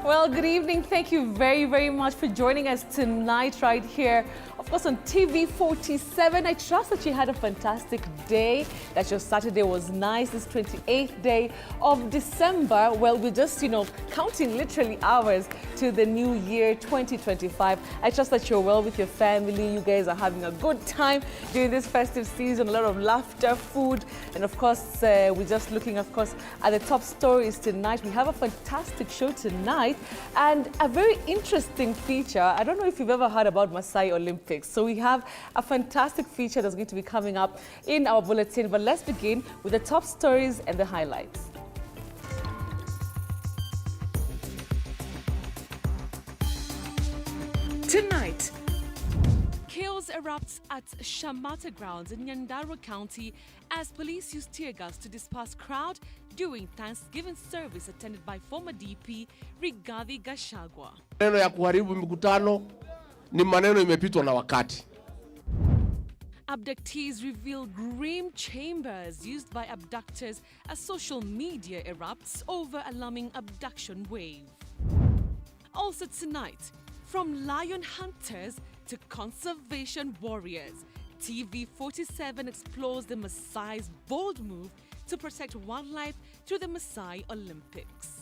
Well, good evening. Thank you very, very much for joining us tonight right here, of course, on TV47. I trust that you had a fantastic day, that your Saturday was nice. This 28th day of December. Well, we're just, counting literally hours to the new year 2025. I trust that you're well with your family. You guys are having a good time during this festive season. A lot of laughter, food, and of course, we're just looking, of course, at the top stories tonight. We have a fantastic show tonight and a very interesting feature. I don't know if you've ever heard about Maasai Olympics. So we have a fantastic feature that's going to be coming up in our bulletin. But let's begin with the top stories and the highlights. Tonight, chaos erupts at Shamata grounds in Nyandarua County as police use tear gas to disperse crowd during Thanksgiving service attended by former DP Rigathi Gachagua. Maneno ya kuharibu mikutano ni maneno imepitwa na wakati. Abductees reveal grim chambers used by abductors as social media erupts over alarming abduction wave. Also tonight, from lion hunters to conservation warriors, TV47 explores the Maasai's bold move to protect wildlife through the Maasai Olympics.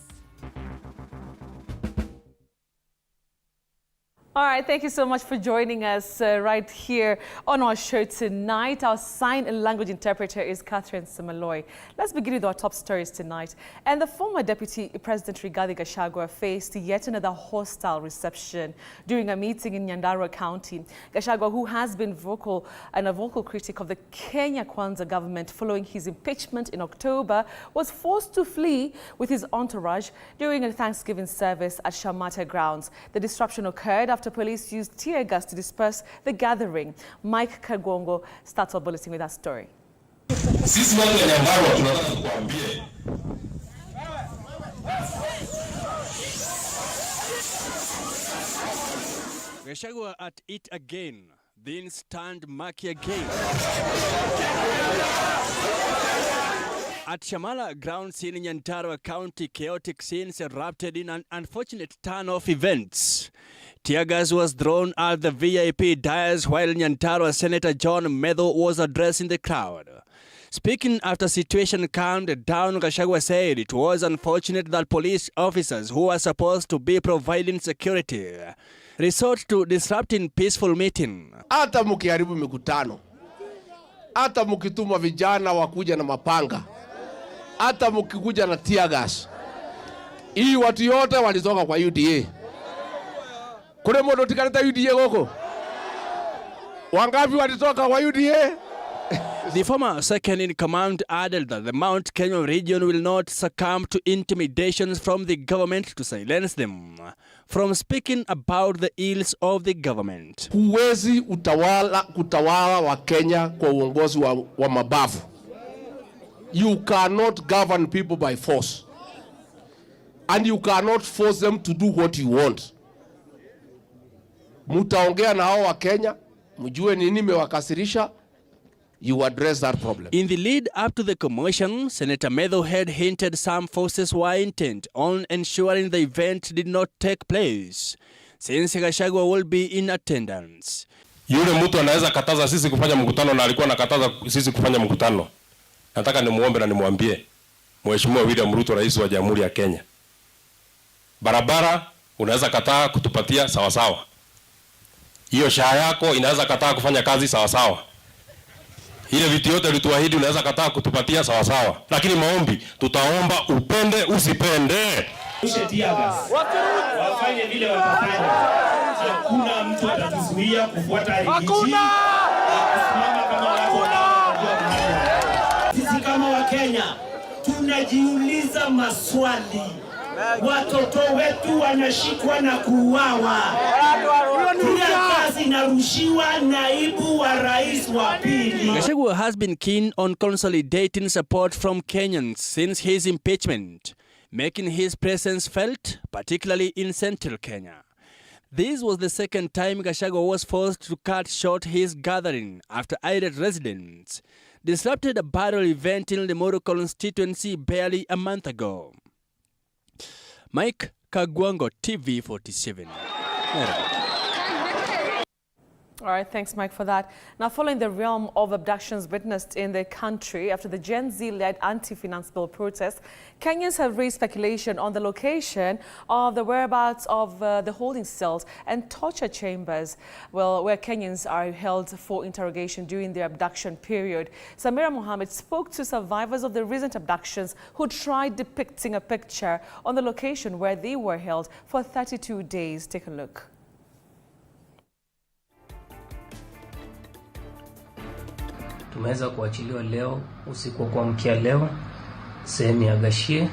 All right, thank you so much for joining us right here on our show tonight. Our sign and language interpreter is Catherine Samaloy. Let's begin with our top stories tonight. And the former Deputy President Rigathi Gachagua faced yet another hostile reception during a meeting in Nyandarua County. Gachagua, who has been vocal and a vocal critic of the Kenya Kwanza government following his impeachment in October, was forced to flee with his entourage during a Thanksgiving service at Shamata grounds. The disruption occurred after police used tear gas to disperse the gathering. Mike Kagwongo starts our bulletin with that story. Gachagua at it again, then stand Maki again. At Shamala grounds in Nyandarua County, chaotic scenes erupted in an unfortunate turn of events. Tear gas was thrown at the VIP dais while Nyandarua Senator John Medho was addressing the crowd. Speaking after situation calmed down, Gachagua said it was unfortunate that police officers who were supposed to be providing security resort to disrupting peaceful meeting. Hata mkiharibu mikutano, hata mkituma vijana wakuja na mapanga, hata mkikuja na tear gas, hii watu yote walitoka kwa UDA. Kule moto tikaleta UDA goko. Wangapi walitoka kwa UDA? The former second-in-command added that the Mount Kenya region will not succumb to intimidations from the government to silence them from speaking about the ills of the government. Huwezi kutawala wa Kenya kwa uongozi wa mabavu. You cannot govern people by force. And you cannot force them to do what you want. Mutaongea na hao wa Kenya, mjue nini mewakasirisha. You address that problem. In the lead up to the commotion, Senator Medho had hinted some forces were intent on ensuring the event did not take place, since Gachagua will be in attendance. Yule mtu anaweza kataza sisi kufanya mkutano na alikuwa anakataza sisi kufanya mkutano. Nataka nimuombe na nimwambie Mheshimiwa William Ruto, Rais wa Jamhuri ya Kenya. Barabara unaweza kataa kutupatia sawa sawa. Hiyo shaa yako inaweza kataa kufanya kazi sawa sawa. Ile vitu yote ulituahidi unaweza kataa kutupatia sawa sawa. Lakini maombi tutaomba upende usipende. Wafanye vile watafanya. Hakuna mtu atatuzuia kufuata hiki. Hakuna! Sisi kama Wakenya tunajiuliza maswali. Watoto wetu wanashikwa na kuuawa. Kazi inarushiwa naibu wa rais wa pili. Gachagua has been keen on consolidating support from Kenyans since his impeachment, making his presence felt, particularly in central Kenya. This was the second time Gachagua was forced to cut short his gathering after irate residents disrupted a battle event in the Limuru constituency barely a month ago. Mike Kagwango, TV47. All right, thanks, Mike, for that. Now, following the realm of abductions witnessed in the country after the Gen Z-led anti-finance bill protest, Kenyans have raised speculation on the location of the whereabouts of the holding cells and torture chambers, well, where Kenyans are held for interrogation during their abduction period. Samira Mohammed spoke to survivors of the recent abductions who tried depicting a picture on the location where they were held for 32 days. Take a look. Tumeweza kuachiliwa leo usiku wa kuamkia leo sehemu ya Gachagua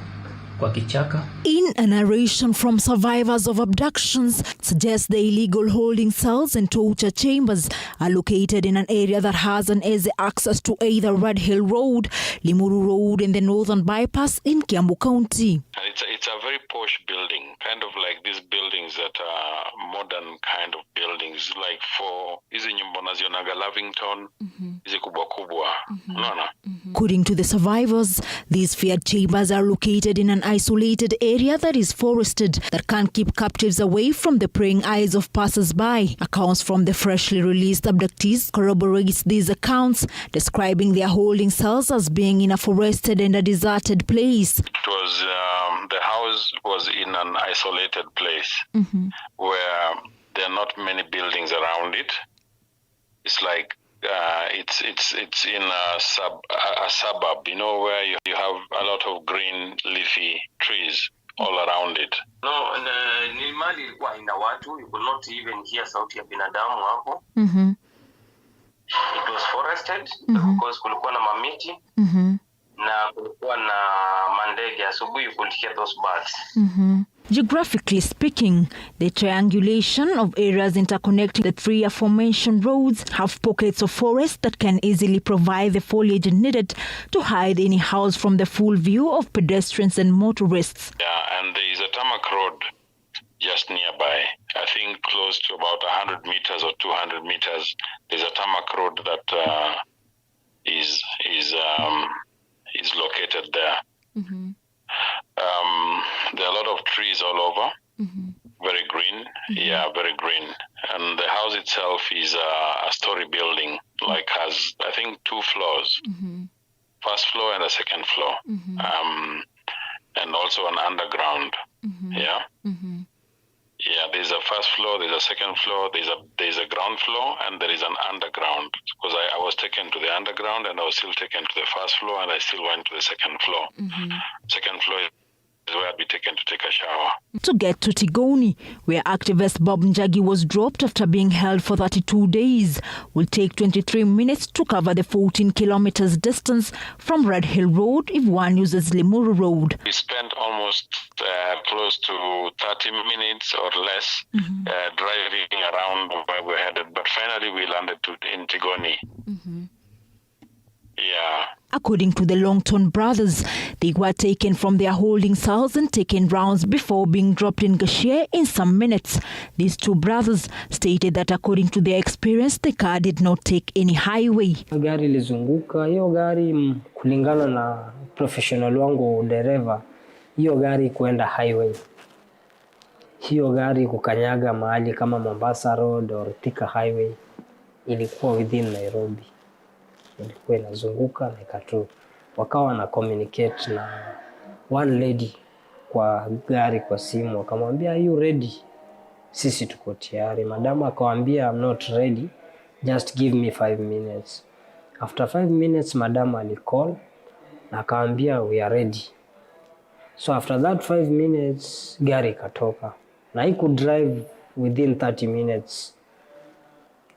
kwa kichaka. In a narration from survivors of abductions suggests the illegal holding cells and torture chambers are located in an area that has an easy access to either Red Hill Road, Limuru Road and the Northern Bypass in Kiambu County. It's a very posh building, kind of like these buildings that are modern kind of buildings, like for hizi nyumba nazionaga Lavington, hizi kubwa kubwa. Unaona? According to the survivors, these feared chambers are located in an isolated area that is forested that can't keep captives away from the preying eyes of passers-by. Accounts from the freshly released abductees corroborates these accounts, describing their holding cells as being in a forested and a deserted place. It was the house was in an isolated place where there are not many buildings around it. It's like it's in a suburb, you know, where you have a lot of green leafy trees all around it. No, ni mali ilikuwa ina watu, you could not even hear sauti ya binadamu hapo. It was forested because kulikuwa na mamiti na kulikuwa na mandege. Asubuhi you could hear those birds. Geographically speaking, the triangulation of areas interconnecting the three aforementioned roads have pockets of forest that can easily provide the foliage needed to hide any house from the full view of pedestrians and motorists. Yeah, and there is a tarmac road just nearby. I think close to about 100 meters or 200 meters. There's a tarmac road that is located there. There are a lot of trees all over, very green, very green. And the house itself is a story building, like has, I think, 2 floors, first floor and a second floor, and also an underground, there's a first floor, there's a second floor, there's a ground floor, and there is an underground. Because I was taken to the underground, and I was still taken to the first floor, and I still went to the second floor. Second floor is where I'd be taken to take a shower. To get to Tigoni, where activist Bob Njagi was dropped after being held for 32 days, will take 23 minutes to cover the 14 kilometers distance from Red Hill Road if one uses Limuru Road. We spent almost close to 30 minutes or less driving around where we're headed, but finally we landed in Tigoni. According to the Longton brothers, they were taken from their holding cells and taken rounds before being dropped in Gachagua in some minutes. These two brothers stated that according to their experience, the car did not take any highway. Gari ilizunguka, hiyo gari kulingana na professional wangu dereva, hiyo gari kuenda highway. Hiyo gari kukanyaga mahali kama Mombasa Road or Thika Highway ilikuwa within Nairobi. Ilikuwa inazunguka na ikatu. Wakawa na communicate na one lady kwa gari kwa simu. Wakamwambia, are you ready? Sisi tuko tayari. Madam akawaambia, I'm not ready. Just give me 5 minutes. After 5 minutes, madam alicall na akawaambia, we are ready. So after that 5 minutes, gari katoka. Na I could drive within 30 minutes.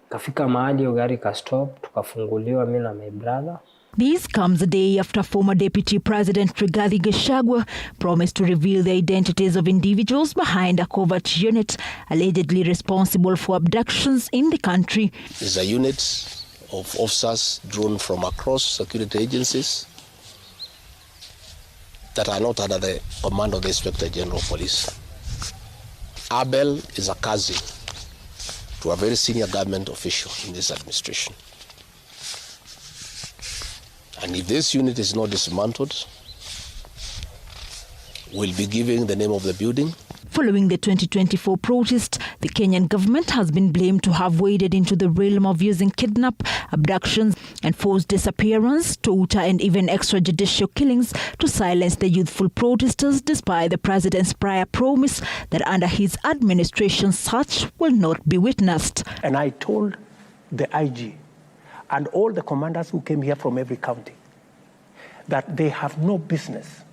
Kafika mahali yo gari ka stop, tukafunguliwa mimi na my brother. This comes a day after former Deputy President Rigathi Gachagua promised to reveal the identities of individuals behind a covert unit allegedly responsible for abductions in the country. It's a unit of officers drawn from across security agencies that are not under the command of the Inspector General of Police. Abel is a cousin to a very senior government official in this administration. And if this unit is not dismantled, we'll be giving the name of the building. Following the 2024 protest, the Kenyan government has been blamed to have waded into the realm of using kidnap, abductions and forced disappearance, torture and even extrajudicial killings to silence the youthful protesters, despite the president's prior promise that under his administration such will not be witnessed. And I told the IG and all the commanders who came here from every county that they have no business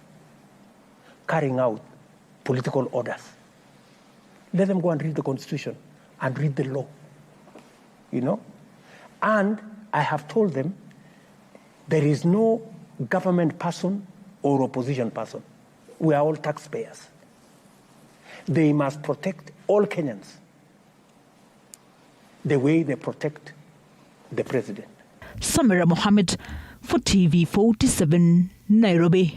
carrying out political orders. Let them go and read the Constitution and read the law, And I have told them there is no government person or opposition person. We are all taxpayers. They must protect all Kenyans the way they protect the president. Samira Mohammed for TV47, Nairobi.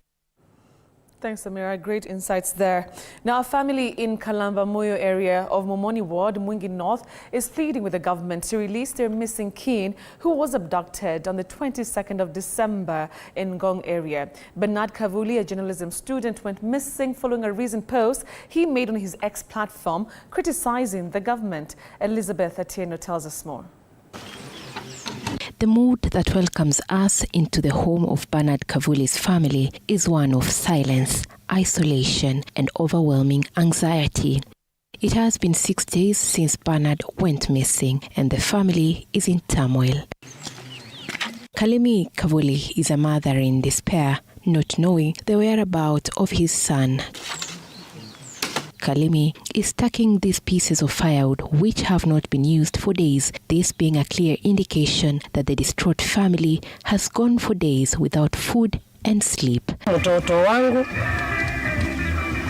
Thanks, Samira. Great insights there. Now, a family in Kalamba Moyo area of Momoni Ward, Mwingi North, is pleading with the government to release their missing kin who was abducted on the 22nd of December in Ngong area. Bernard Kavuli, a journalism student, went missing following a recent post he made on his X platform criticizing the government. Elizabeth Atieno tells us more. The mood that welcomes us into the home of Bernard Kavuli's family is one of silence, isolation, and overwhelming anxiety. It has been 6 days since Bernard went missing, and the family is in turmoil. Kalimi Kavuli is a mother in despair, not knowing the whereabouts of his son. Kalimi is stacking these pieces of firewood which have not been used for days, this being a clear indication that the distraught family has gone for days without food and sleep. Mtoto wangu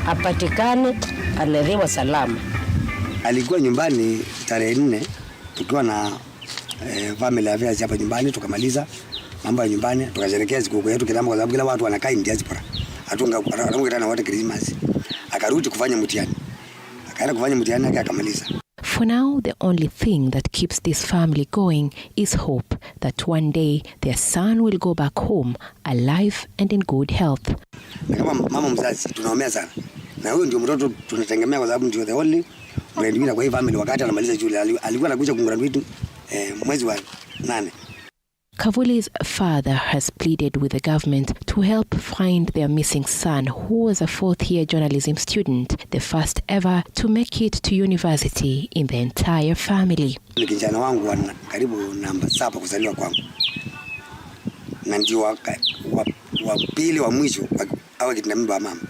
apatikane, alelewa salama. Alikuwa nyumbani tarehe 4 tukiwa na family affairs hapa nyumbani, tukamaliza mambo ya nyumbani, tukasherehekea siku yetu kitambo, kwa sababu kila watu wanakaa diaspora. Atunga wote Christmas. Akarudi kufanya mtihani. Akaenda kufanya mtihani yake akamaliza. For now, the only thing that keeps this family going is hope that one day their son will go back home alive and in good health. Na kama mama mzazi tunaomea sana. Na huyo ndio mtoto tunategemea, kwa sababu ndio the only breadwinner kwa hii family. Wakati anamaliza shule alikuwa anakuja kumgraduate mwezi wa 8. Kavuli's father has pleaded with the government to help find their missing son, who was a fourth-year journalism student, the first ever to make it to university in the entire family. Kijana wangu wana karibu namba 7 kuzaliwa kwangu. Na ndio wa pili wa mwisho au kitina mimba mama.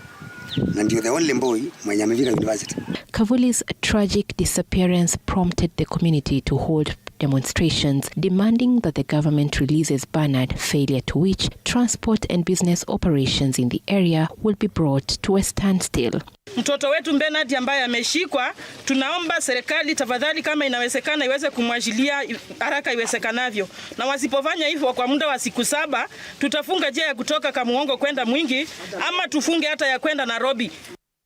Na ndio the only boy mwenye amefika university. Kavuli's tragic disappearance prompted the community to hold demonstrations demanding that the government releases Bernard, failure to which transport and business operations in the area will be brought to a standstill. Mtoto wetu Bernard ambaye ameshikwa, tunaomba serikali tafadhali kama inawezekana iweze kumwajilia haraka iwezekanavyo. Na wasipofanya hivyo kwa muda wa siku 7, tutafunga njia ya kutoka Kamuongo kwenda Mwingi ama tufunge hata ya kwenda Nairobi.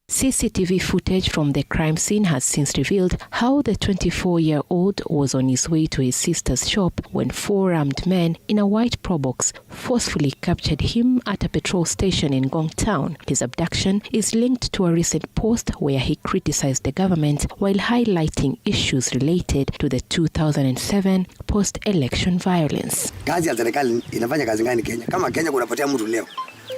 CCTV footage from the crime scene has since revealed how the 24-year-old was on his way to his sister's shop when 4 armed men in a white probox forcefully captured him at a petrol station in Ngong town. His abduction is linked to a recent post where he criticized the government while highlighting issues related to the 2007 post-election violence. Kazi ya serikali inafanya kazi gani Kenya? Kama Kenya kunapotea mtu leo,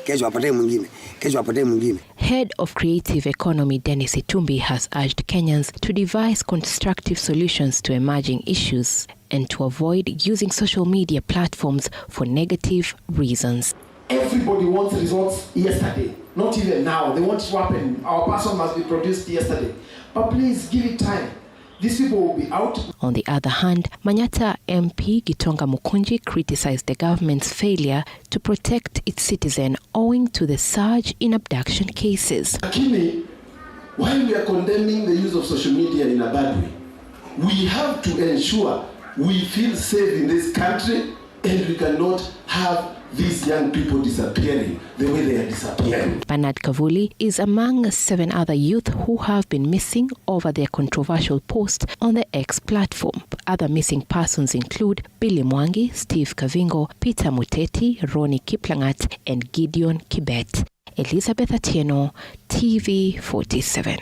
kesho apotee mwingine, kesho apotee mwingine. Head of Creative Economy Dennis Itumbi has urged Kenyans to devise constructive solutions to emerging issues and to avoid using social media platforms for negative reasons. Everybody wants results yesterday, not even now. They want to happen. Our person must be produced yesterday. But please give it time. These people will be out. On the other hand, Manyata MP Gitonga Mukunji criticized the government's failure to protect its citizens owing to the surge in abduction cases. Lakini, while we are condemning the use of social media in a bad way, we have to ensure we feel safe in this country, and we cannot have these young people disappearing the way they are disappearing. Bernard Kavuli is among 7 other youth who have been missing over their controversial post on the X platform. Other missing persons include Billy Mwangi, Steve Kavingo, Peter Muteti, Ronnie Kiplangat, and Gideon Kibet. Elizabeth Atieno, TV47.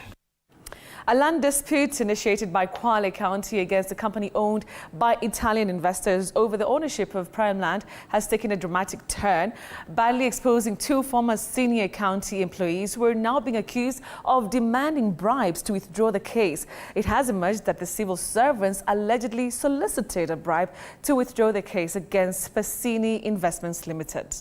A land dispute initiated by Kwale County against a company owned by Italian investors over the ownership of prime land has taken a dramatic turn, badly exposing two former senior county employees who are now being accused of demanding bribes to withdraw the case. It has emerged that the civil servants allegedly solicited a bribe to withdraw the case against Pasini Investments Limited.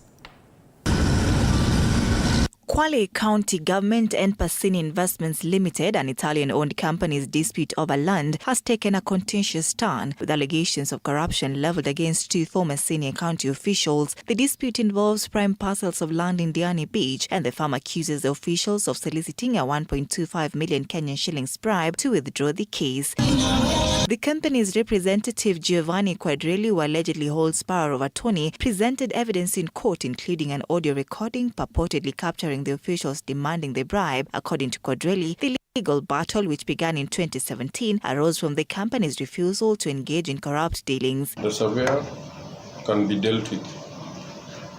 Kwale County Government and Pasini Investments Limited, an Italian-owned company's dispute over land, has taken a contentious turn, with allegations of corruption leveled against two former senior county officials. The dispute involves prime parcels of land in Diani Beach, and the firm accuses the officials of soliciting a 1.25 million Kenyan shillings bribe to withdraw the case. The company's representative Giovanni Quadrelli, who allegedly holds power of attorney, presented evidence in court, including an audio recording purportedly capturing the officials demanding the bribe. According to Quadrelli, the legal battle, which began in 2017, arose from the company's refusal to engage in corrupt dealings. The surveyor can be dealt with.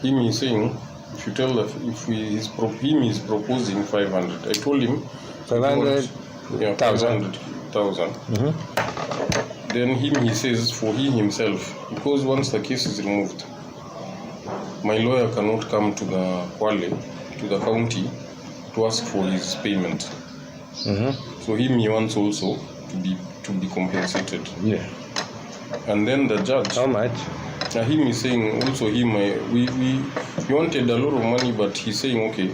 Him is saying, if you tell if he is proposing 500. I told him 500,000. Then he says for he himself, because once the case is removed, my lawyer cannot come to the Kwale, to the county, to ask for his payment. So he wants also to be compensated. Yeah. And then the judge. How much? Him is saying also we wanted a lot of money, but he's saying okay,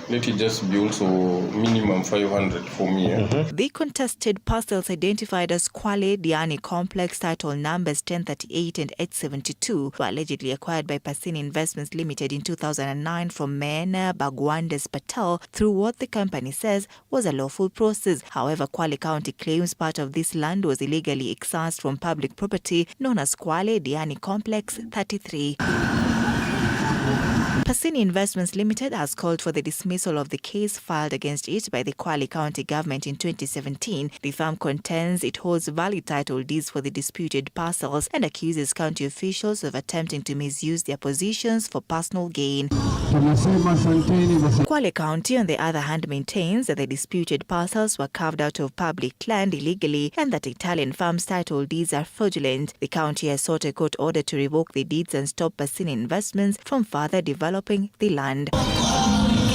let it just be also minimum 500 for me. The contested parcels identified as Kwale Diani Complex title numbers 1038 and 872 were allegedly acquired by Pasini Investments Limited in 2009 from Mena Bagwandes Patel through what the company says was a lawful process. However, Kwale County claims part of this land was illegally excised from public property known as Kwale Diani Complex 33. Pasini Investments Limited has called for the dismissal of the case filed against it by the Kwale County government in 2017. The firm contends it holds valid title deeds for the disputed parcels and accuses county officials of attempting to misuse their positions for personal gain. Kwale County, on the other hand, maintains that the disputed parcels were carved out of public land illegally and that Italian firms' title deeds are fraudulent. The county has sought a court order to revoke the deeds and stop Pasini Investments from further developing the land.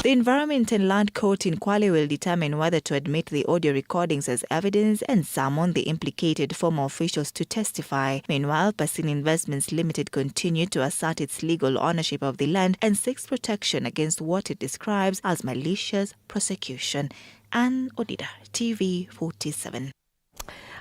The Environment and Land Court in Kwale will determine whether to admit the audio recordings as evidence and summon the implicated former officials to testify. Meanwhile, Pasini Investments Limited continued to assert its legal ownership of the land and seeks protection against what it describes as malicious prosecution. Ann Odida, TV47.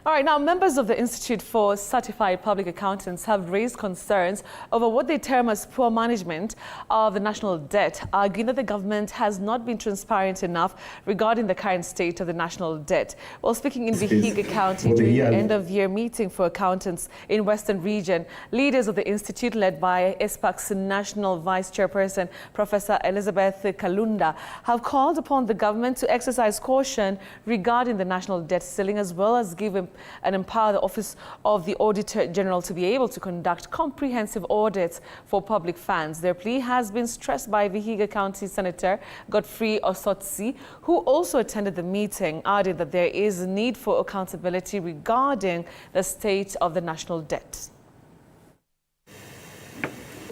All right, now members of the Institute for Certified Public Accountants have raised concerns over what they term as poor management of the national debt, arguing that the government has not been transparent enough regarding the current state of the national debt. While speaking in Vihiga County during the end-of-year meeting for accountants in Western Region, leaders of the Institute, led by ESPAC's National Vice Chairperson, Professor Elizabeth Kalunda, have called upon the government to exercise caution regarding the national debt ceiling, as well as give and empower the Office of the Auditor General to be able to conduct comprehensive audits for public funds. Their plea has been stressed by Vihiga County Senator Godfrey Osotsi, who also attended the meeting, adding that there is a need for accountability regarding the state of the national debt.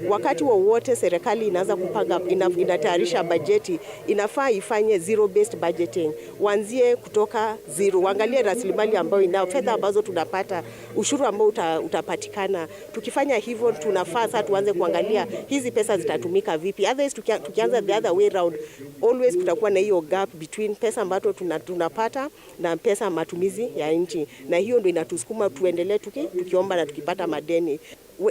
Wakati wowote serikali inaanza kupanga, inatayarisha bajeti, inafaa ifanye zero based budgeting. Wanzie kutoka zero, waangalie rasilimali ambayo inao, fedha ambazo tunapata, ushuru ambao utapatikana. Tukifanya hivyo tunafaa sasa tuanze kuangalia hizi pesa zitatumika vipi. Otherwise tukianza the other way round, always kutakuwa na hiyo gap between pesa ambazo tunapata na pesa matumizi ya nchi. Na hiyo ndio inatusukuma tuendelee tukiomba na tukipata madeni.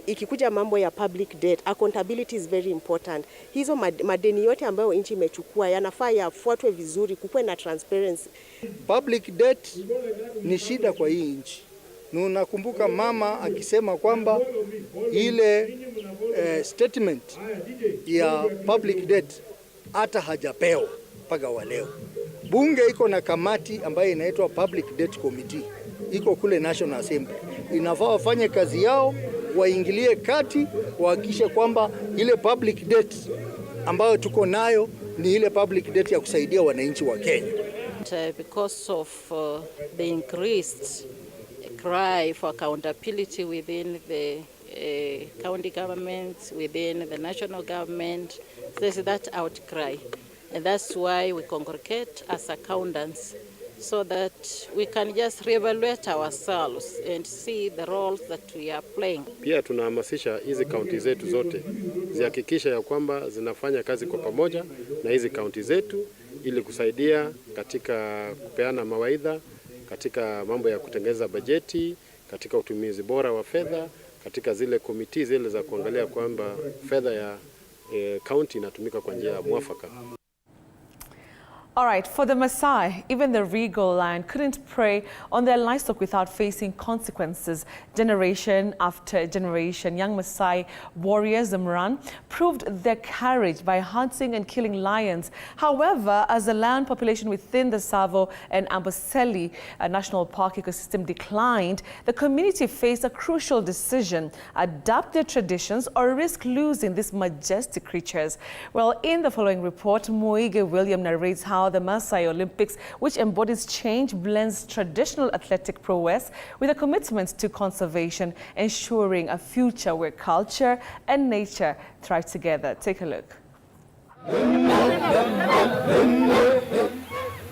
Ikikuja mambo ya public debt, accountability is very important. Hizo madeni yote ambayo nchi imechukua yanafaa yafuatwe vizuri, kuwe na transparency. Public debt ni shida kwa hii nchi. Nakumbuka mama akisema kwamba ile statement ya public debt hata hajapewa mpaka wa leo. Bunge iko na kamati ambayo inaitwa Public Debt Committee. Iko kule National Assembly. Inafaa wafanye kazi yao, waingilie kati, wahakikishe kwamba ile public debt ambayo tuko nayo ni ile public debt ya kusaidia wananchi wa Kenya. Because of the increased cry for accountability within the county governments, within the national government, there's that outcry. And that's why we congregate as accountants, so that we can just reevaluate ourselves and see the roles that we are playing. Pia tunahamasisha hizi kaunti zetu zote zihakikisha ya kwamba zinafanya kazi kwa pamoja na hizi kaunti zetu ili kusaidia katika kupeana mawaidha, katika mambo ya kutengeneza bajeti, katika utumizi bora wa fedha, katika zile komiti zile za kuangalia kwamba fedha ya kaunti inatumika kwa njia mwafaka. All right, for the Maasai, even the regal lion couldn't prey on their livestock without facing consequences. Generation after generation, young Maasai warriors, the Moran, proved their courage by hunting and killing lions. However, as the lion population within the Tsavo and Amboseli National Park ecosystem declined, the community faced a crucial decision: adapt their traditions or risk losing these majestic creatures. Well, in the following report, Moige William narrates how the Maasai Olympics, which embodies change, blends traditional athletic prowess with a commitment to conservation, ensuring a future where culture and nature thrive together. Take a look.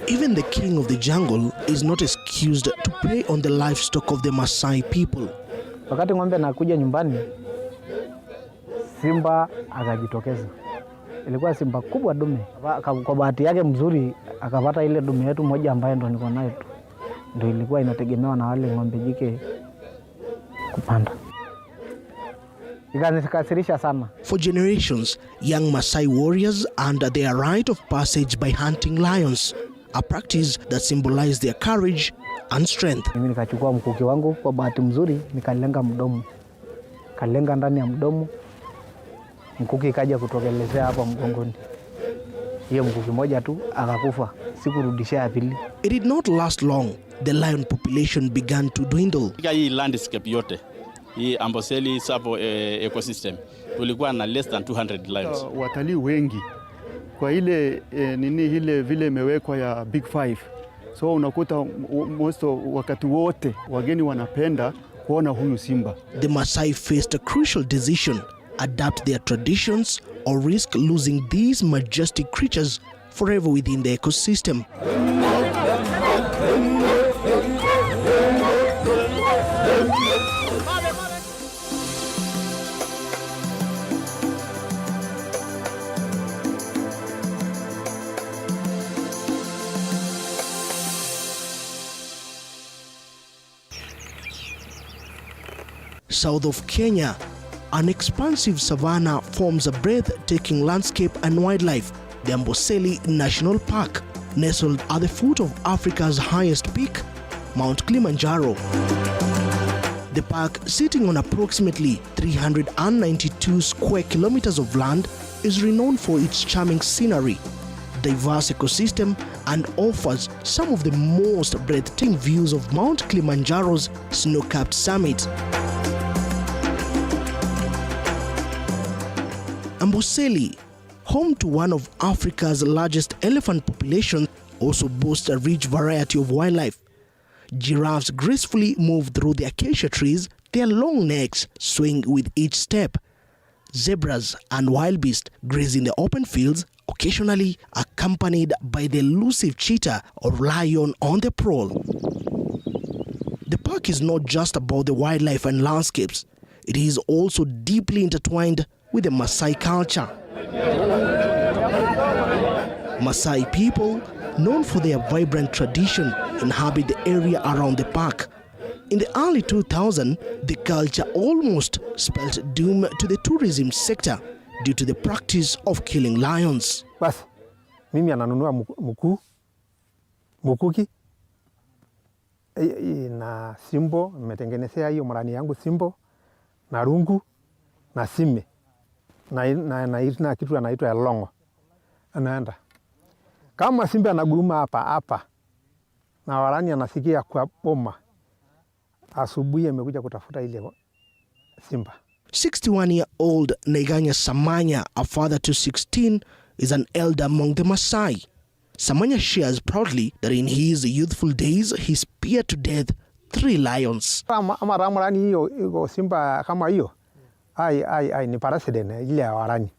Even the king of the jungle is not excused to prey on the livestock of the Maasai people. Wakati ng'ombe nakuja nyumbani, simba akajitokeza. Ilikuwa simba kubwa dume. Kwa bahati yake mzuri akapata ile dume yetu moja ambayo ndo niko nayo tu. Ndio ilikuwa inategemewa na wale ng'ombe jike kupanda. Ikanikasirisha sana. For generations, young Maasai warriors earned their rite of passage by hunting lions, a practice that symbolized their courage and strength. Mimi nikachukua mkuki wangu, kwa bahati mzuri nikalenga mdomo. Kalenga ndani ya mdomo. Mkuki kaja kutokelezea hapa mgongoni. Hiyo mkuki moja tu akakufa, sikurudishia ya pili. It did not last long. The lion population began to dwindle. Hii landscape yote, hii Amboseli Tsavo ecosystem, tulikuwa na less than 200 lions. Watalii wengi kwa ile ile vile imewekwa ya Big Five. So unakuta wakati wote wageni wanapenda kuona huyu simba. The Maasai faced a crucial decision: adapt their traditions or risk losing these majestic creatures forever within the ecosystem. South of Kenya, an expansive savanna forms a breathtaking landscape and wildlife. The Amboseli National Park, nestled at the foot of Africa's highest peak, Mount Kilimanjaro. The park, sitting on approximately 392 square kilometers of land, is renowned for its charming scenery, diverse ecosystem, and offers some of the most breathtaking views of Mount Kilimanjaro's snow-capped summit. Amboseli, home to one of Africa's largest elephant populations, also boasts a rich variety of wildlife. Giraffes gracefully move through the acacia trees, their long necks swaying with each step. Zebras and wildebeest graze in the open fields, occasionally accompanied by the elusive cheetah or lion on the prowl. The park is not just about the wildlife and landscapes. It is also deeply intertwined with the Maasai culture. Maasai people, known for their vibrant tradition, inhabit the area around the park. In the early 2000s, the culture almost spelled doom to the tourism sector due to the practice of killing lions. Basi, mimi ananunua mukuki na simbo, nimetengenezea hiyo mrani yangu simbo na rungu na sime na kitu anaitwa ya longo. Anaenda kama simba anaguruma hapa na warani anasikia kwa boma, asubuhi amekuja kutafuta ile simba. 61-year-old Neganya Samanya, a father to 16, is an elder among the Maasai. Samanya shares proudly that in his youthful days, he speared to death 3 lions. Ama ramrani hiyo simba kama hiyo. Ai ni president ile ya warani.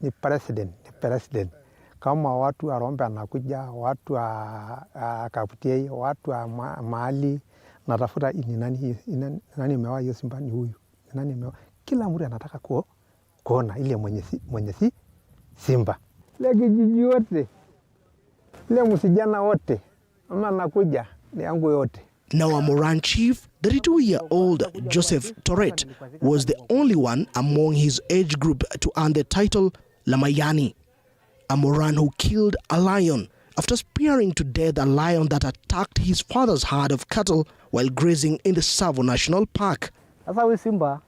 Ni president. Kama watu wa Rombe anakuja, watu wa Kaputiei, watu wa Mali, natafuta nani mewa hiyo simba ni huyu. Nani mewa. Kila mtu anataka kuona ile mwenye simba. Ile kijiji wote. Ile msijana wote. Ama nakuja ni yangu yote. Now a Moran chief, 32-year-old Joseph Toret, was the only one among his age group to earn the title Lamayani, a Moran who killed a lion after spearing to death a lion that attacked his father's herd of cattle while grazing in the Tsavo National Park. Sasa huyu simba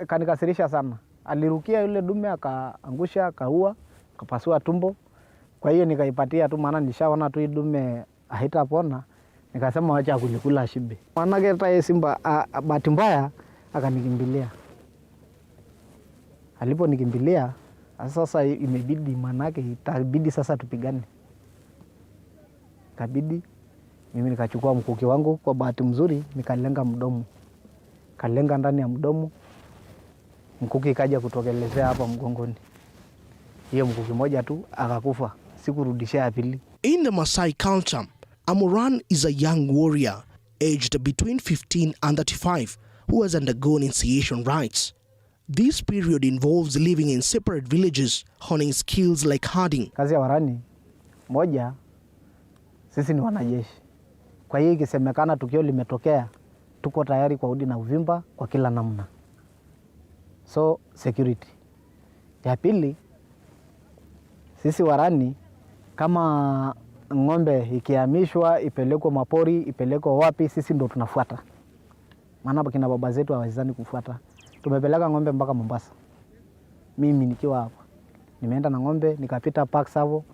kanikasirisha sana. Alirukia yule dume akaangusha, akaua, akapasua tumbo. Kwa hiyo nikaipatia tu, maana nishaona tu dume haitapona. Nikasema wacha kulikula shibe. Maana hata simba bahati mbaya akanikimbilia. Aliponikimbilia sasa imebidi, manake itabidi sasa tupigane. Kabidi mimi nikachukua mkuki wangu, kwa bahati mzuri nikalenga mdomo. Kalenga ndani ya mdomo. Mkuki ikaja kutokelezea hapa mgongoni. Hiyo mkuki moja tu akakufa. Sikurudishia ya pili. In the Maasai culture, a Moran is a young warrior aged between 15 and 35 who has undergone initiation rites. This period involves living in separate villages, honing skills like herding. Kazi ya warani moja, sisi ni wanajeshi. Kwa hiyo ikisemekana tukio limetokea, tuko tayari kwa udi na uvimba kwa kila namna. So security. Ya pili, sisi warani kama ng'ombe ikihamishwa, ipelekwe mapori, ipelekwe wapi, sisi ndo tunafuata. Maana kina baba zetu hawawezani kufuata. Tumepeleka ng'ombe mpaka Mombasa. Mimi nikiwa hapa. Nimeenda na ng'ombe, nikapita Park Tsavo,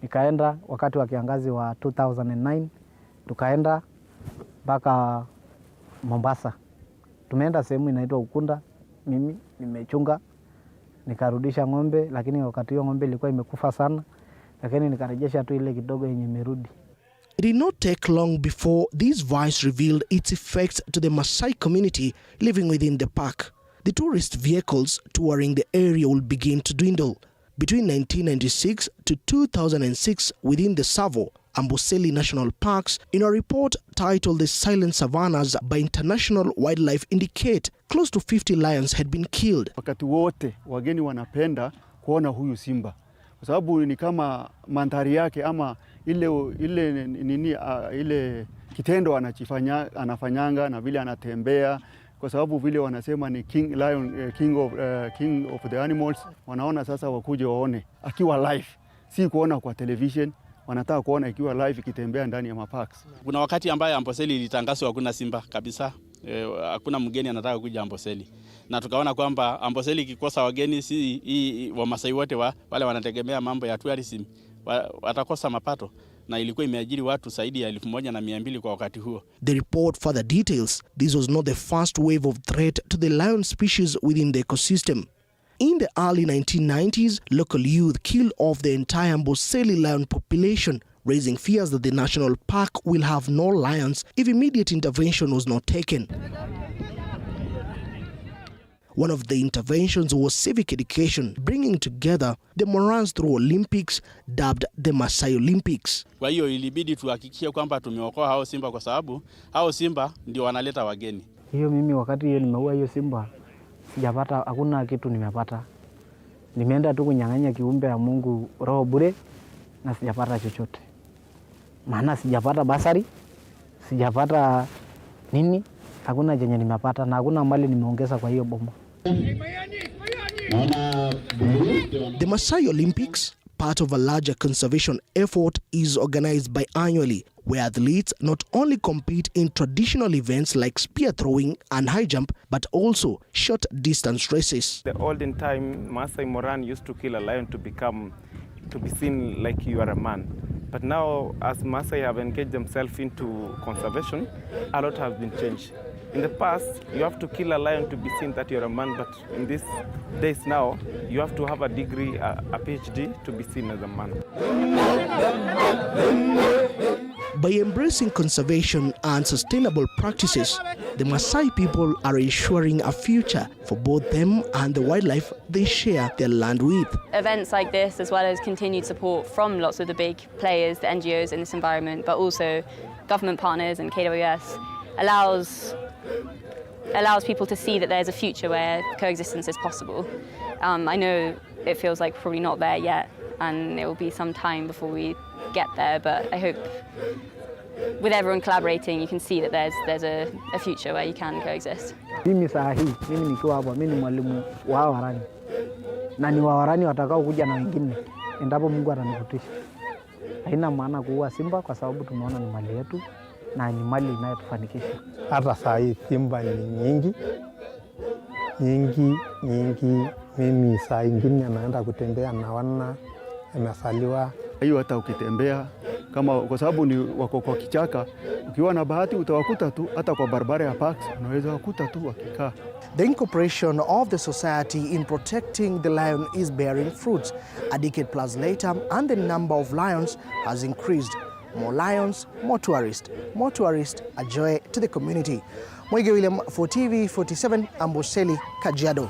nikaenda wakati wa kiangazi wa 2009, tukaenda mpaka Mombasa. Tumeenda sehemu inaitwa Ukunda, mimi nimechunga, nikarudisha ng'ombe, lakini wakati hiyo ng'ombe ilikuwa imekufa sana, lakini nikarejesha tu ile kidogo yenye imerudi. It did not take long before this vice revealed its effects to the Maasai community living within the park. The tourist vehicles touring the area will begin to dwindle. Between 1996 to 2006 within the Tsavo, Amboseli National Parks, in a report titled The Silent Savannas by International Wildlife indicate close to 50 lions had been killed. Wakati wote wageni wanapenda kuona huyu simba. Kwa sababu ni kama mandhari yake ama ile kitendo anafanyanga na vile anatembea, kwa sababu vile wanasema ni king of the animals. Wanaona sasa wakuje waone akiwa live, si kuona kwa television. Wanataka kuona ikiwa live ikitembea ndani ya maparks. Kuna wakati ambaye Amboseli ilitangazwa hakuna simba kabisa. Hakuna mgeni anataka kuja Amboseli. Na tukaona kwamba Amboseli ikikosa wageni, si Wamasai wote wale wanategemea mambo ya tourism watakosa mapato, na ilikuwa imeajiri watu zaidi ya 1200 kwa wakati huo. The report further details this was not the first wave of threat to the lion species within the ecosystem. In the early 1990s, local youth killed off the entire Amboseli lion population, raising fears that the national park will have no lions if immediate intervention was not taken. One of the interventions was civic education, bringing together the Morans through Olympics dubbed the Maasai Olympics. Kwa hiyo ilibidi tuhakikishe kwamba tumeokoa hao simba, kwa sababu hao simba ndio wanaleta wageni. Hiyo mimi wakati hiyo nimeua hiyo simba, sijapata, hakuna kitu nimepata. Nimeenda tu kunyang'anya kiumbe ya Mungu roho bure na sijapata chochote. Maana sijapata basari, sijapata nini, hakuna chenye nimepata na hakuna mali nimeongeza kwa hiyo boma. The Maasai Olympics, part of a larger conservation effort, is organized biannually, where athletes not only compete in traditional events like spear throwing and high jump, but also short distance races. The olden time, Maasai Moran used to kill a lion to be seen like you are a man. But now, as Maasai have engaged themselves into conservation, a lot has been changed. In the past, you have to kill a lion to be seen that you're a man, but in these days now, you have to have a degree, a PhD, to be seen as a man. By embracing conservation and sustainable practices, the Maasai people are ensuring a future for both them and the wildlife they share their land with. Events like this, as well as continued support from lots of the big players, the NGOs in this environment, but also government partners and KWS, allows people to see that there's a future where coexistence is possible. I know it feels like probably not there yet, and it will be some time before we get there, but I hope with everyone collaborating, you can see that there's a future where you can coexist. Mimi saa hii, mimi nikiwa hapa, mimi ni mwalimu wa Warani. Na ni Warani watakao kuja na wengine, endapo Mungu atanivutisha. Haina maana kuua simba kwa sababu tunaona ni mali yetu na ni mali inayotufanikisha. Hata saa hii simba ni nyingi. Mimi saa ingine naenda kutembea naona imesaliwa. Hiyo hata ukitembea kama kwa sababu ni wako kwa kichaka, ukiwa na bahati utawakuta tu, hata kwa barabara ya parks unaweza wakuta tu wakikaa. The incorporation of the society in protecting the lion is bearing fruits. A decade plus later, and the number of lions has increased. More lions, more tourists. More tourists, a joy to the community. Mwige William for TV47, Amboseli, Kajiado.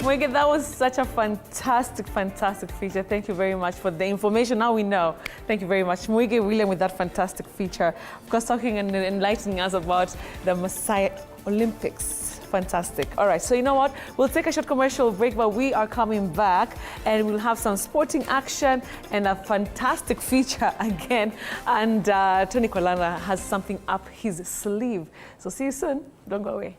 Mwege, that was such a fantastic feature. Thank you very much for the information. Now we know. Thank you very much. Mwege William with that fantastic feature. Of course, talking and enlightening us about the Maasai Olympics. Fantastic. All right, so you know what? We'll take a short commercial break, but we are coming back and we'll have some sporting action and a fantastic feature again. And Tony Kwale has something up his sleeve. So see you soon. Don't go away.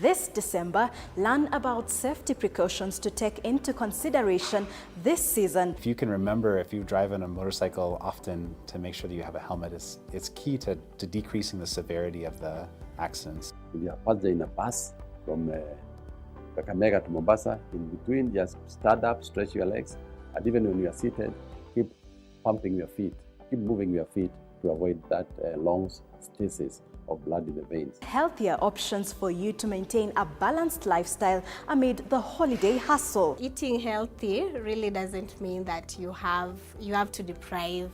This December, learn about safety precautions to take into consideration this season. If you can remember, if you drive on a motorcycle often, to make sure that you have a helmet, it's key to decreasing the severity of the accidents. If you are passing in a bus from Kakamega to Mombasa, in between, just stand up, stretch your legs, and even when you are seated, keep pumping your feet, keep moving your feet to avoid that long stasis of blood in the veins. Healthier options for you to maintain a balanced lifestyle amid the holiday hustle. Eating healthy really doesn't mean that you have to deprive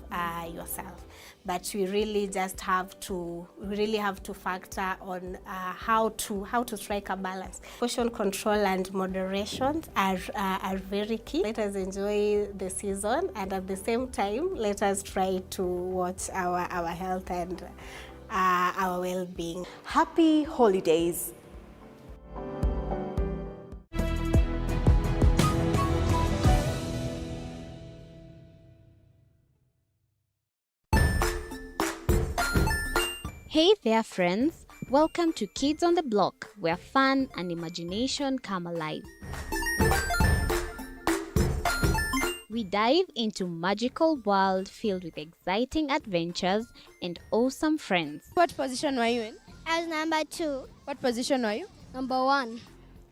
yourself, but we really just have to factor on how to strike a balance. Portion control and moderation are very key. Let us enjoy the season, and at the same time, let us try to watch our health and our well-being. Happy holidays. Hey there friends, welcome to Kids on the Block, where fun and imagination come alive. We dive into magical world filled with exciting adventures and awesome friends. What position were you in? I was number 2. What position were you? Number 1.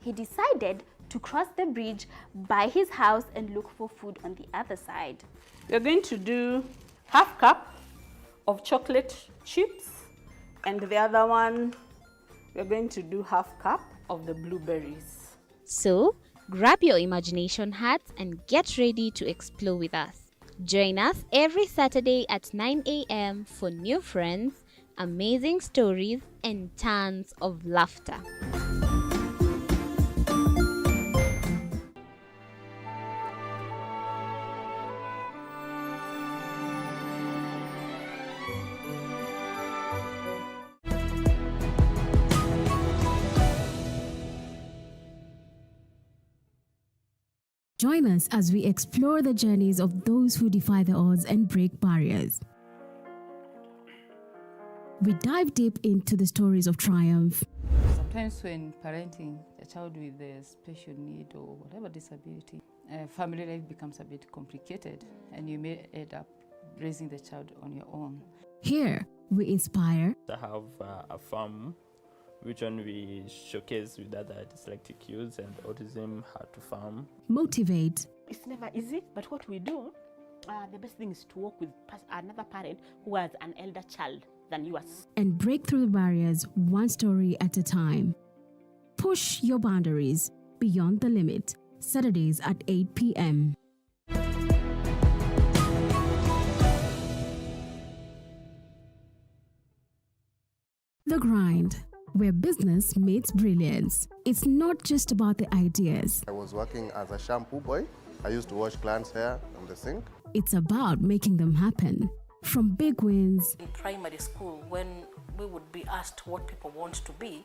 He decided to cross the bridge by his house and look for food on the other side. We're going to do half cup of chocolate chips, and the other one, we're going to do half cup of the blueberries. So, Grab your imagination hats and get ready to explore with us. Join us every Saturday at 9 a.m. for new friends, amazing stories, and tons of laughter. Join us as we explore the journeys of those who defy the odds and break barriers. We dive deep into the stories of triumph. Sometimes when parenting a child with a special need or whatever disability, family life becomes a bit complicated and you may end up raising the child on your own. Here, we inspire. I have a farm which one we showcase with other dyslexic youths and autism how to farm. Motivate. It's never easy, but what we do, the best thing is to work with another parent who has an elder child than yours. And break through the barriers one story at a time. Push your boundaries beyond the limit. Saturdays at 8 p.m. The Grind, where business meets brilliance. It's not just about the ideas. I was working as a shampoo boy. I used to wash clients' hair on the sink. It's about making them happen. From big wins. In primary school, when we would be asked what people want to be,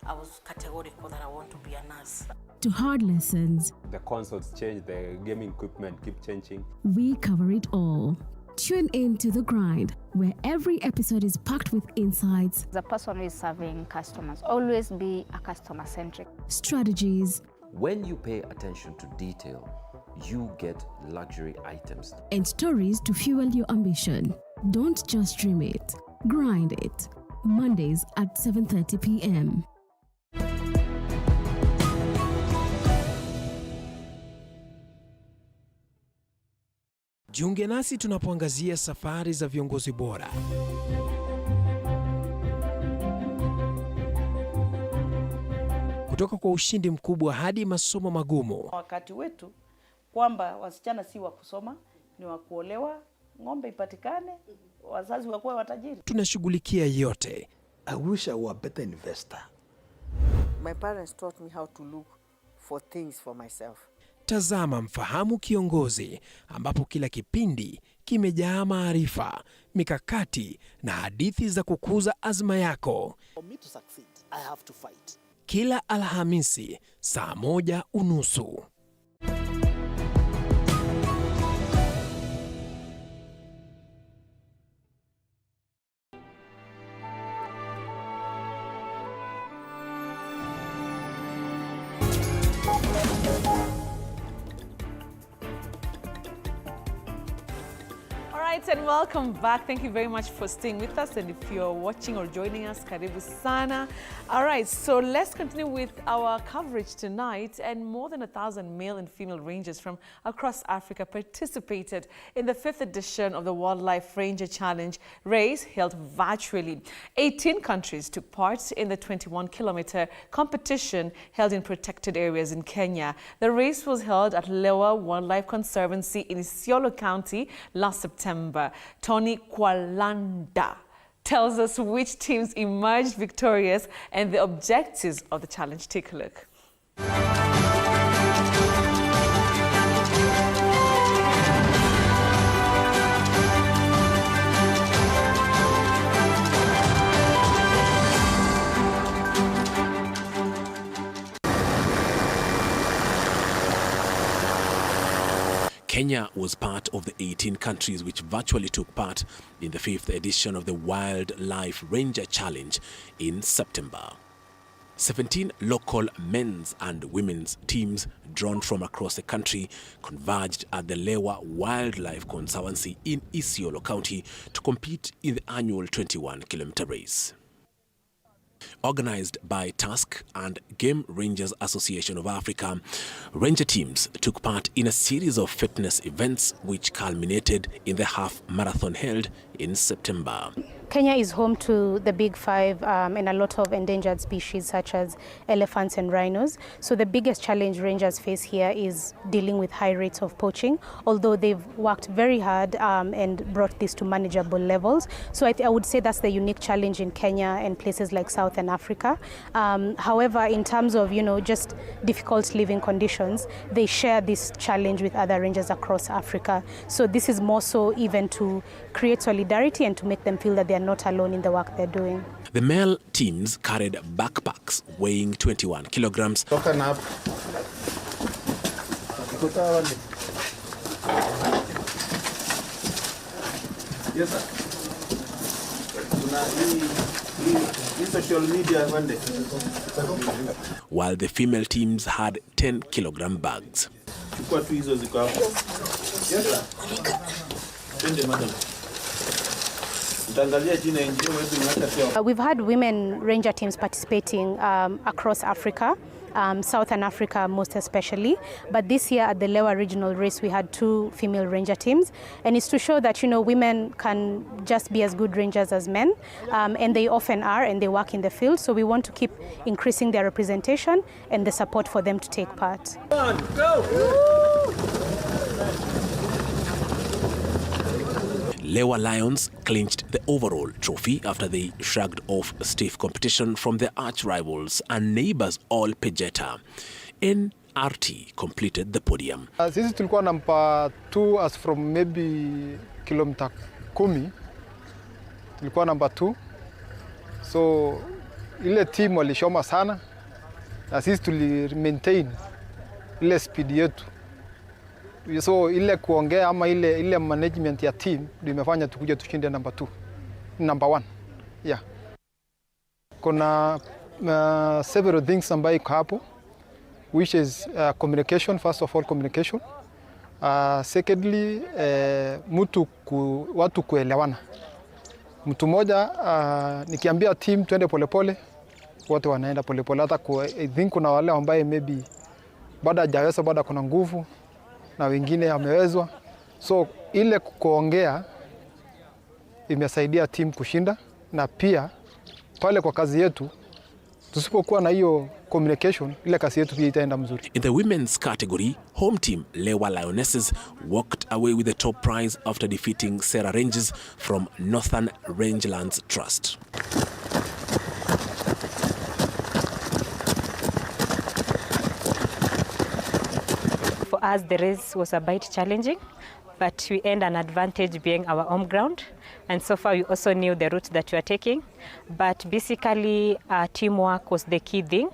I was categorical that I want to be a nurse. To hard lessons. The consoles change, the gaming equipment keep changing. We cover it all. Tune in to The Grind, where every episode is packed with insights. The person who is serving customers, always be a customer-centric. Strategies. When you pay attention to detail, you get luxury items. And stories to fuel your ambition. Don't just dream it, grind it. Mondays at 7:30 p.m. Jiunge nasi tunapoangazia safari za viongozi bora. Kutoka kwa ushindi mkubwa hadi masomo magumu. Wakati wetu kwamba wasichana si wa kusoma, ni wa kuolewa, ng'ombe ipatikane, wazazi wakuwe watajiri. Tunashughulikia yote. I wish I were a better investor. My parents taught me how to look for things for myself. Tazama Mfahamu Kiongozi, ambapo kila kipindi kimejaa maarifa, mikakati na hadithi za kukuza azma yako. For me to succeed, I have to fight. Kila Alhamisi saa 1:30. And welcome back. Thank you very much for staying with us. And if you're watching or joining us, karibu sana. All right, so let's continue with our coverage tonight. And more than 1,000 male and female rangers from across Africa participated in the 5th edition of the Wildlife Ranger Challenge race held virtually. 18 countries took part in the 21-kilometer competition held in protected areas in Kenya. The race was held at Lewa Wildlife Conservancy in Isiolo County last September. Tony Kwale tells us which teams emerged victorious and the objectives of the challenge. Take a look. Kenya was part of the 18 countries which virtually took part in the 5th edition of the Wildlife Ranger Challenge in September. 17 local men's and women's teams drawn from across the country converged at the Lewa Wildlife Conservancy in Isiolo County to compete in the annual 21-kilometer race. Organized by Tusk and Game Rangers Association of Africa, ranger teams took part in a series of fitness events which culminated in the half marathon held in September. Kenya is home to the big five and a lot of endangered species such as elephants and rhinos. So the biggest challenge rangers face here is dealing with high rates of poaching, although they've worked very hard and brought this to manageable levels. So I would say that's the unique challenge in Kenya and places like Southern Africa. However, in terms of, just difficult living conditions, they share this challenge with other rangers across Africa. So this is more so even to create solidarity and to make them feel that they are not alone in the work they're doing. The male teams carried backpacks weighing 21 kilograms. Yes, sir. Social media one day. While the female teams had 10-kilogram bags. Yes, sir. We've had women ranger teams participating across Africa, Southern Africa most especially, but this year at the Lewa regional race we had 2 female ranger teams, and it's to show that women can just be as good rangers as men, and they often are, and they work in the field, so we want to keep increasing their representation and the support for them to take part. Come on, go! Lewa Lions clinched the overall trophy after they shrugged off stiff competition from their arch-rivals and neighbors all Pejeta. NRT completed the podium. Sisi tulikuwa number 2 as from maybe kilomita 10. Tulikuwa number 2. So ile team walishoma sana na sisi tuli maintain ile speed yetu. So ile kuongea ama ile management ya team ndio imefanya tukuje tushinde number 1. Yeah. Kuna several things ambayo iko hapo, which is communication, first of all communication. Secondly, watu kuelewana. Mtu mmoja nikiambia team twende polepole, wote wanaenda polepole. Hata I think kuna wale ambao maybe baada hajaweza, baada kuna nguvu na wengine amewezwa. So ile kuongea imesaidia team kushinda, na pia pale kwa kazi yetu tusipokuwa na hiyo communication, ile kazi yetu pia itaenda mzuri. In the women's category, home team Lewa Lionesses walked away with the top prize after defeating Sarah Ranges from Northern Rangelands Trust. For us, the race was a bit challenging, but we earned an advantage being our home ground. And so far, we also knew the route that we are taking. But basically, teamwork was the key thing.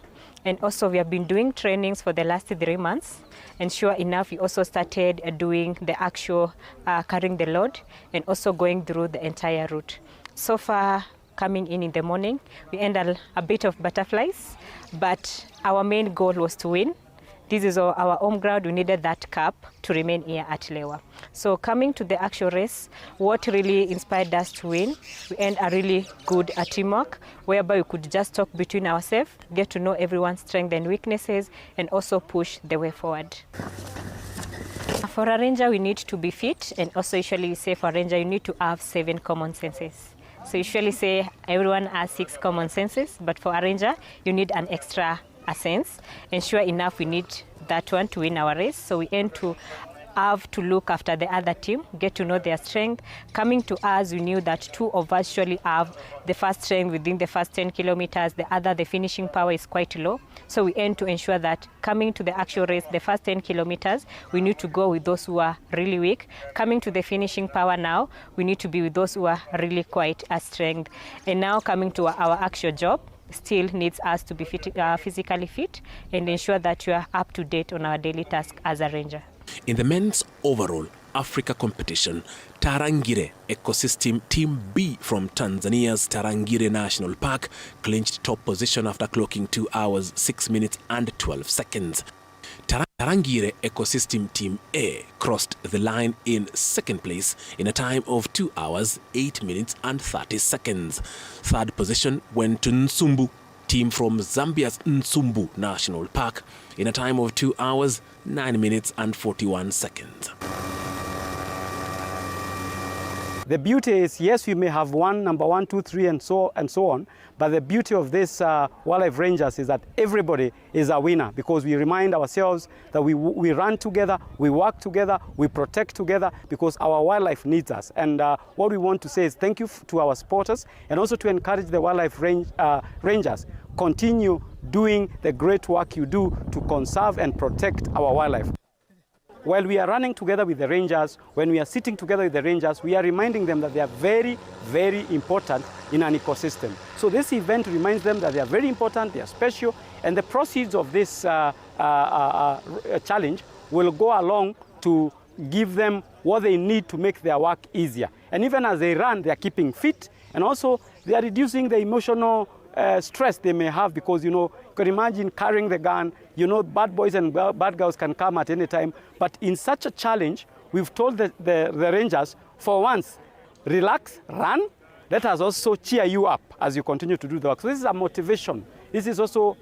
And also, we have been doing trainings for the last 3 months. And sure enough, we also started doing the actual carrying the load and also going through the entire route. So far, coming in the morning, we earned a bit of butterflies, but our main goal was to win. This is our home ground. We needed that cup to remain here at Lewa. So coming to the actual race, what really inspired us to win, we earned a really good teamwork, whereby we could just talk between ourselves, get to know everyone's strengths and weaknesses, and also push the way forward. For a ranger, we need to be fit, and also usually we say for a ranger, you need to have 7 common senses. So usually say everyone has 6 common senses, but for a ranger, you need an extra sense, and sure enough we need that one to win our race. So we aim to have to look after the other team, get to know their strength. Coming to us, we knew that 2 of us surely have the first strength within the first 10 kilometers, the other, the finishing power is quite low. So we aim to ensure that coming to the actual race, the first 10 kilometers, we need to go with those who are really weak. Coming to the finishing power now, we need to be with those who are really quite a strength. And now coming to our actual job, still needs us to be physically fit and ensure that you are up to date on our daily task as a ranger. In the men's overall Africa competition, Tarangire Ecosystem Team B from Tanzania's Tarangire National Park clinched top position after clocking 2 hours, 6 minutes and 12 seconds. Tarangire Ecosystem Team A crossed the line in second place in a time of 2 hours, 8 minutes and 30 seconds. Third position went to Nsumbu team from Zambia's Nsumbu National Park in a time of 2 hours, 9 minutes and 41 seconds. The beauty is, yes, we may have number 1, 2, 3, and so on, but the beauty of this wildlife rangers is that everybody is a winner, because we remind ourselves that we run together, we work together, we protect together, because our wildlife needs us. And what we want to say is thank you to our supporters, and also to encourage the wildlife rangers. Continue doing the great work you do to conserve and protect our wildlife. While we are running together with the rangers, when we are sitting together with the rangers, we are reminding them that they are very, very important in an ecosystem. So this event reminds them that they are very important, they are special, and the proceeds of this challenge will go along to give them what they need to make their work easier. And even as they run, they are keeping fit, and also they are reducing the emotional stress they may have, because, you can imagine carrying the gun, bad boys and bad girls can come at any time. But in such a challenge, we've told the rangers, for once, relax, run. Let us also cheer you up as you continue to do the work. So this is a motivation. This is also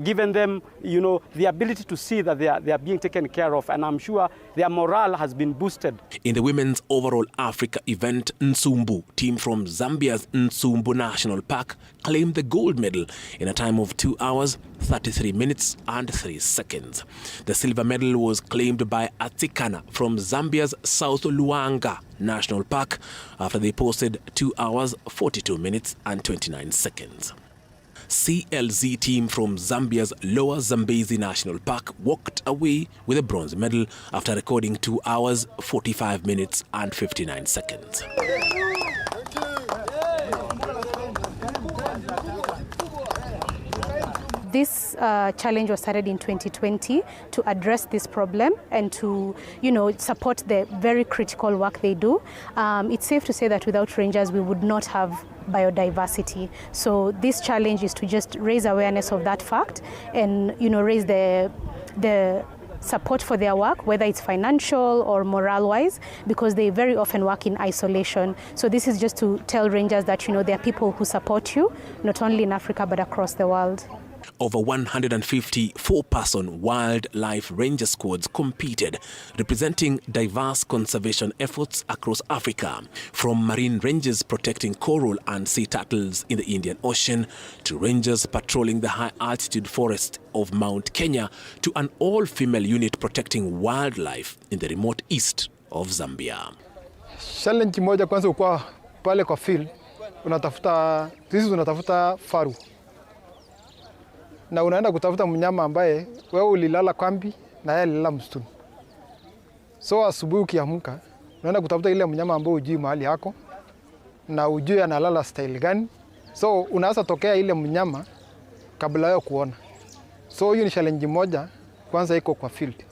giving them, the ability to see that they are being taken care of. And I'm sure their morale has been boosted. In the women's overall Africa event, Nsumbu, team from Zambia's Nsumbu National Park, claimed the gold medal in a time of 2 hours, 33 minutes and 3 seconds. The silver medal was claimed by Atikana from Zambia's South Luanga National Park after they posted 2 hours, 42 minutes and 29 seconds. CLZ team from Zambia's Lower Zambezi National Park walked away with a bronze medal after recording 2 hours, 45 minutes and 59 seconds. This challenge was started in 2020 to address this problem and to, support the very critical work they do. It's safe to say that without rangers, we would not have biodiversity. So this challenge is to just raise awareness of that fact and, raise the support for their work, whether it's financial or morale-wise, because they very often work in isolation. So this is just to tell rangers that, there are people who support you, not only in Africa, but across the world. Over 150 four-person wildlife ranger squads competed, representing diverse conservation efforts across Africa, from marine rangers protecting coral and sea turtles in the Indian Ocean, to rangers patrolling the high-altitude forest of Mount Kenya, to an all-female unit protecting wildlife in the remote east of Zambia. Challenge moja kwanza ukua pale kwa field, unatafuta faru. Na unaenda kutafuta mnyama ambaye wewe ulilala kambi na yeye alilala msituni. So asubuhi ukiamka, unaenda kutafuta ile mnyama ambaye hujui mahali yako na hujui analala style gani. So unaanza tokea ile mnyama kabla ya kuona. So hiyo ni challenge moja kwanza iko kwa field.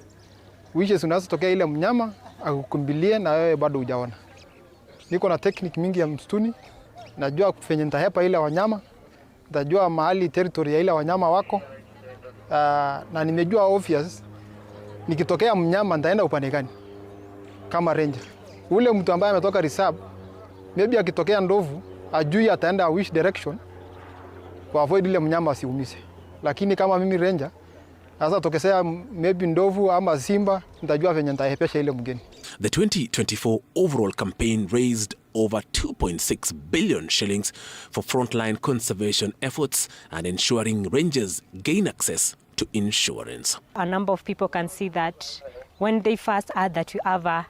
Which is unaanza tokea ile mnyama akukimbilie na wewe bado hujaona. Niko na technique mingi ya msituni. Najua kufanya nitahepa ile wanyama. Najua mahali territory ya ile wanyama wako, na nimejua obvious nikitokea mnyama nitaenda upande gani kama ranger. Ule mtu ambaye ametoka reserve, maybe akitokea ndovu ajui ataenda which direction kwa avoid ile mnyama asiumise. Lakini kama mimi ranger, sasa tokesea maybe ndovu ama simba, nitajua venye nitahepesha ile mgeni. The 2024 overall campaign raised over 2.6 billion shillings for frontline conservation efforts and ensuring rangers gain access to insurance. A number of people can see that when they first heard that you have a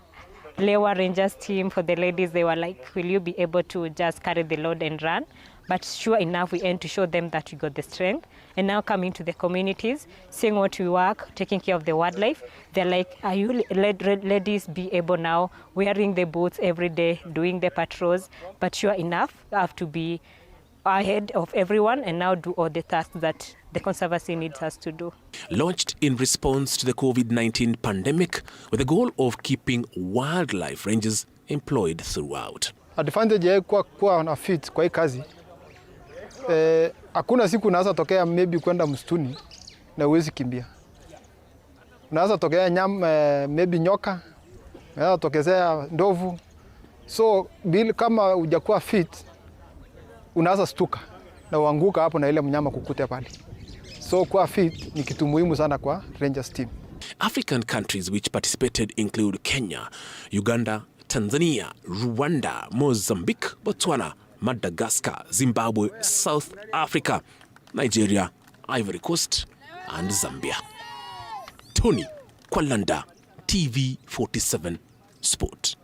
Lewa Rangers team for the ladies, they were like, will you be able to just carry the load and run? But sure enough, we aim to show them that we got the strength. And now coming to the communities, seeing what we work, taking care of the wildlife, they're like, are you ladies be able now, wearing the boots every day, doing the patrols? But sure enough, you have to be ahead of everyone and now do all the tasks that the Conservancy needs us to do. Launched in response to the COVID-19 pandemic with the goal of keeping wildlife rangers employed throughout. Advantage ya kuwa na fit kwa hii kazi, hakuna siku unaweza tokea maybe kwenda msituni na uwezi kimbia. Unaweza tokea maybe nyoka, unaweza tokezea ndovu. So kama hujakuwa fit, unaweza stuka na uanguka hapo na ile mnyama kukute pale. So kuwa fit ni kitu muhimu sana kwa Rangers team. African countries which participated include Kenya, Uganda, Tanzania, Rwanda, Mozambique, Botswana, Madagascar, Zimbabwe, South Africa, Nigeria, Ivory Coast, and Zambia. Tony Kwalanda, TV47 Sport.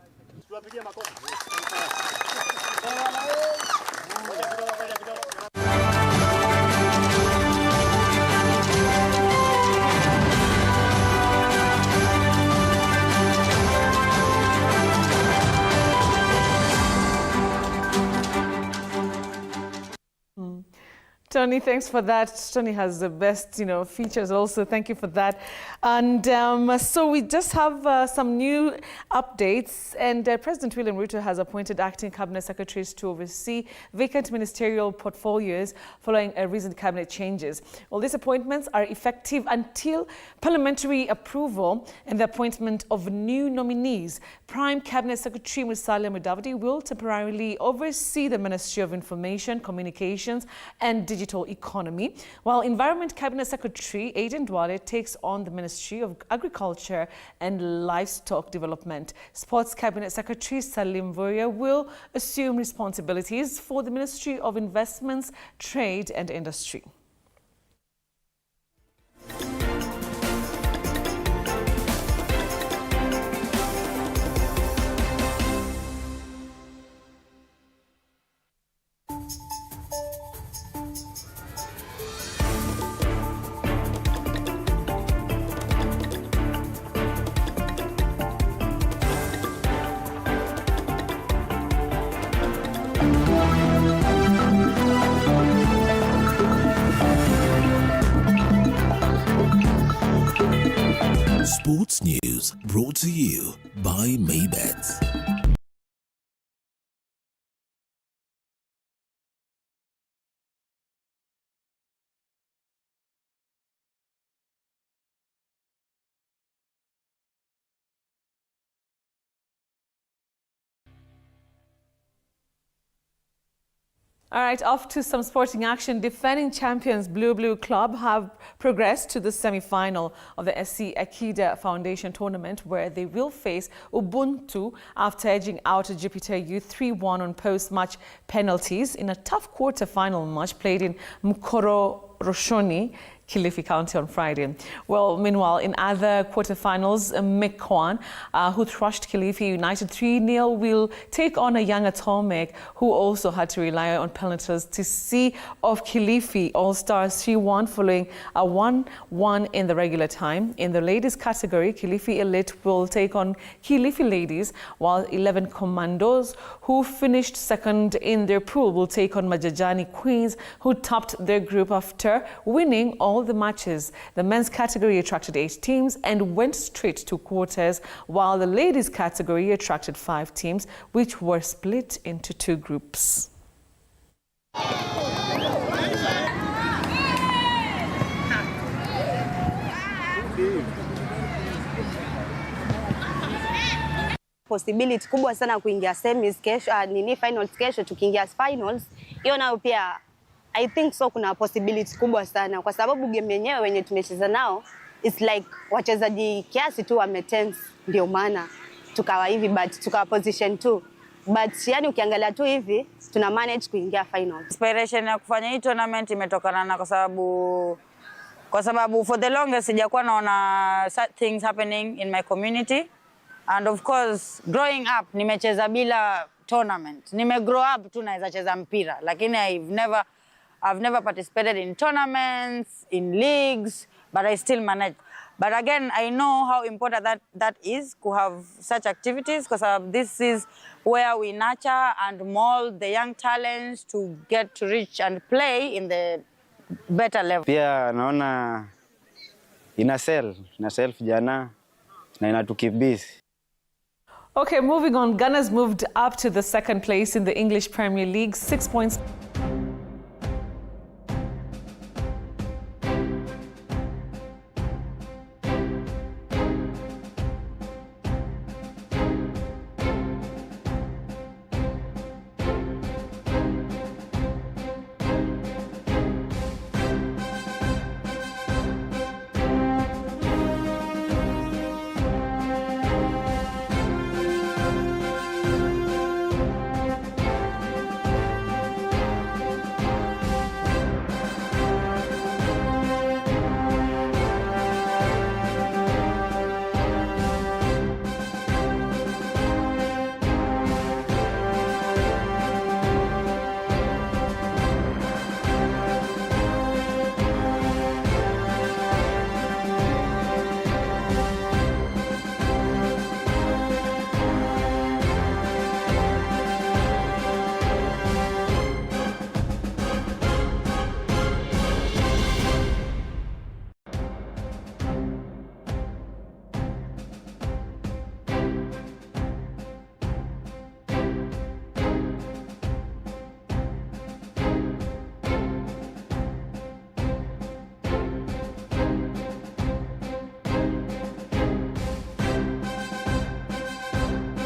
Tony, thanks for that. Tony has the best, features also. Thank you for that. And so we just have some new updates. And President William Ruto has appointed acting cabinet secretaries to oversee vacant ministerial portfolios following recent cabinet changes. Well, these appointments are effective until parliamentary approval and the appointment of new nominees. Prime Cabinet Secretary Musalia Mudavadi will temporarily oversee the Ministry of Information, Communications and Digital Economy, while Environment Cabinet Secretary Aden Duale takes on the Ministry of Agriculture and Livestock Development. Sports Cabinet Secretary Salim Vuria will assume responsibilities for the Ministry of Investments, Trade and Industry. Sports News brought to you by Maybets. All right, off to some sporting action. Defending champions Blue Club have progressed to the semi-final of the SC Akida Foundation tournament, where they will face Ubuntu after edging out Jupiter Youth 3-1 on post-match penalties in a tough quarter-final match played in Mukoro Roshoni, Kilifi County on Friday. Well, meanwhile, in other quarterfinals, Mekwan, who thrashed Kilifi United 3-0, will take on a young Atomic, who also had to rely on penalties to see off Kilifi All-Stars 3-1 following a 1-1 in the regular time. In the ladies category, Kilifi Elite will take on Kilifi Ladies, while 11 Commandos, who finished second in their pool, will take on Majajani Queens, who topped their group after winning all the matches. The men's category attracted 8 teams and went straight to quarters, while the ladies category attracted 5 teams, which were split into 2 groups. Possibility kubwa sana kuingia semis kesho, finals kesho, tukiingia finals. Hiyo nayo pia I think so kuna possibility kubwa sana, kwa sababu game yenyewe wenye tumecheza nao it's like wachezaji kiasi tu wametense, ndio maana tukawa hivi, but tukawa position 2, but yani ukiangalia tu hivi tuna manage kuingia finals. Inspiration ya kufanya hii tournament imetokana na kwa sababu for the longest sijakuwa naona such things happening in my community, and of course growing up nimecheza bila tournament. Grow up tu naweza cheza mpira, lakini I've never participated in tournaments, in leagues, but I still manage. But again, I know how important that is to have such activities, because this is where we nurture and mold the young talents to get to reach and play in the better level. Pia naona ina self jana na inatukibisi. Okay, moving on. Ghana's moved up to the second place in the English Premier League, 6 points.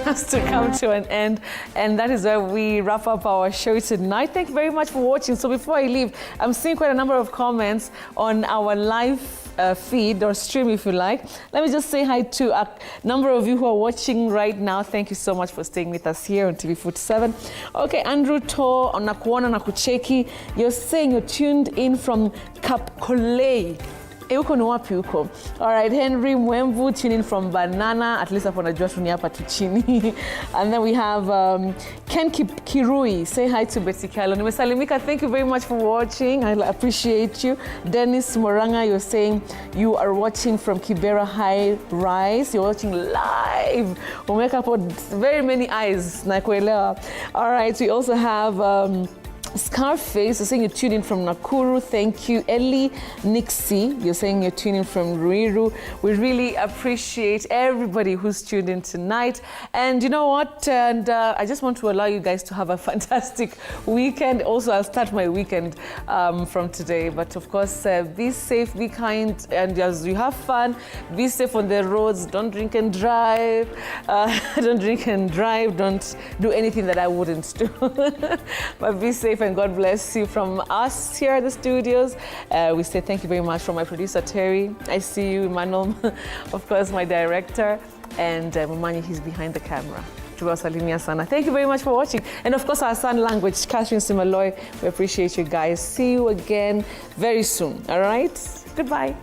has to come to an end, and that is where we wrap up our show tonight. Thank you very much for watching. So before I leave, I'm seeing quite a number of comments on our live feed or stream, if you like. Let me just say hi to a number of you who are watching right now. Thank you so much for staying with us here on TV47. Okay, Andrew To, Nakuona Nakucheki, you're saying you're tuned in from Kwale. Uko ni wapi uko? All right, Henry Mwemvu tuning in from Banana. At least upon a jua tuni hapa tu chini. And then we have Ken Kirui. Say hi to Betty Kyallo. Nimesalimika. Thank you very much for watching. I appreciate you. Dennis Moranga, you're saying you are watching from Kibera High Rise. You're watching live. Umeka po very many eyes. Nakuelewa. All right, we also have Scarface, you're saying you're tuning in from Nakuru. Thank you. Ellie Nixie, you're saying you're tuning from Ruiru. We really appreciate everybody who's tuned in tonight. And you know what? And I just want to allow you guys to have a fantastic weekend. Also, I'll start my weekend from today. But of course, be safe, be kind, and as you have fun, be safe on the roads. Don't drink and drive. Don't drink and drive. Don't do anything that I wouldn't do. But be safe. And God bless you from us here at the studios. We say thank you very much from my producer, Terry. I see you, Emmanuel, of course, my director, and Mumani, he's behind the camera. Thank you very much for watching. And of course, our son language, Catherine Simaloy. We appreciate you guys. See you again very soon. All right? Goodbye.